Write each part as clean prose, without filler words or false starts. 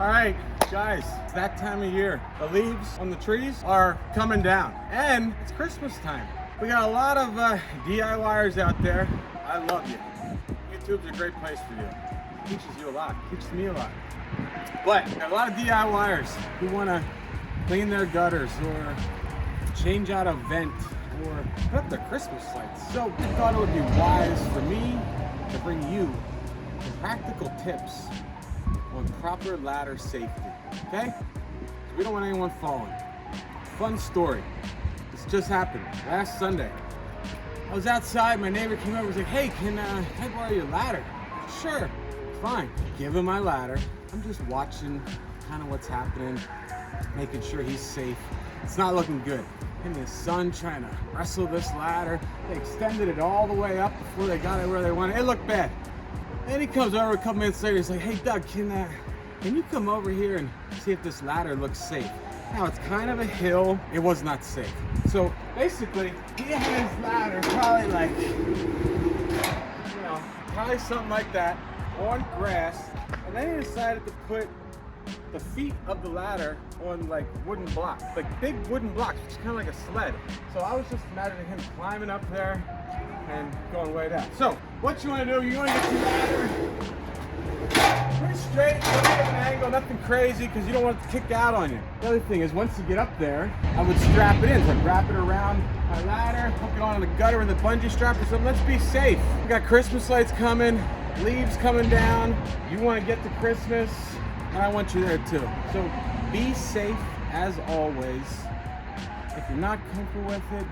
All right, guys, it's that time of year. The leaves on the trees are coming down, and it's Christmas time. We got a lot of DIYers out there. I love you. YouTube's a great place for you. It teaches you a lot, teaches me a lot. But there are a lot of DIYers who want to clean their gutters or change out a vent or put up their Christmas lights. So I thought it would be wise for me to bring you some practical tips on proper ladder safety, okay? So we don't want anyone falling. Fun story. This just happened last Sunday. I was outside, my neighbor came over and was like, hey, can I borrow your ladder? Sure, fine. Give him my ladder. I'm just watching kind of what's happening, making sure he's safe. It's not looking good. Him and his son trying to wrestle this ladder. They extended it all the way up before they got it where they wanted. It looked bad. Then he comes over a couple minutes later, he's like, hey Doug, can you come over here and see if this ladder looks safe? Now it's kind of a hill, it was not safe. So basically, he had his ladder probably like, probably something like that on grass. And then he decided to put the feet of the ladder on like wooden blocks, like big wooden blocks, which is kind of like a sled. So I was just imagining him climbing up there and going way down. So what you want to do, you want to get your ladder pretty straight, a little bit of an angle, nothing crazy, because you don't want it to kick out on you. The other thing is, once you get up there, I would strap it in. So I'd wrap it around my ladder, hook it on the gutter with a bungee strap or something. Let's be safe. We got Christmas lights coming, leaves coming down. You want to get to Christmas, and I want you there too. So be safe as always. If you're not comfortable with it,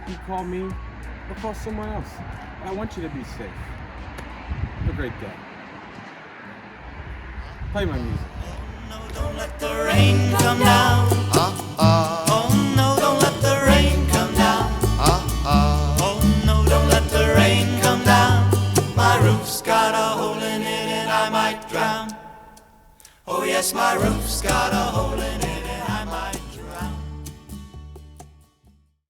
you call me or call someone else. I want you to be safe. Have a great day. Play my music. Oh no, don't let the rain come down. Oh no, don't let the rain come down. Oh no, don't let the rain come down. My roof's got a hole in it and I might drown. Oh yes, my roof's got a hole in it.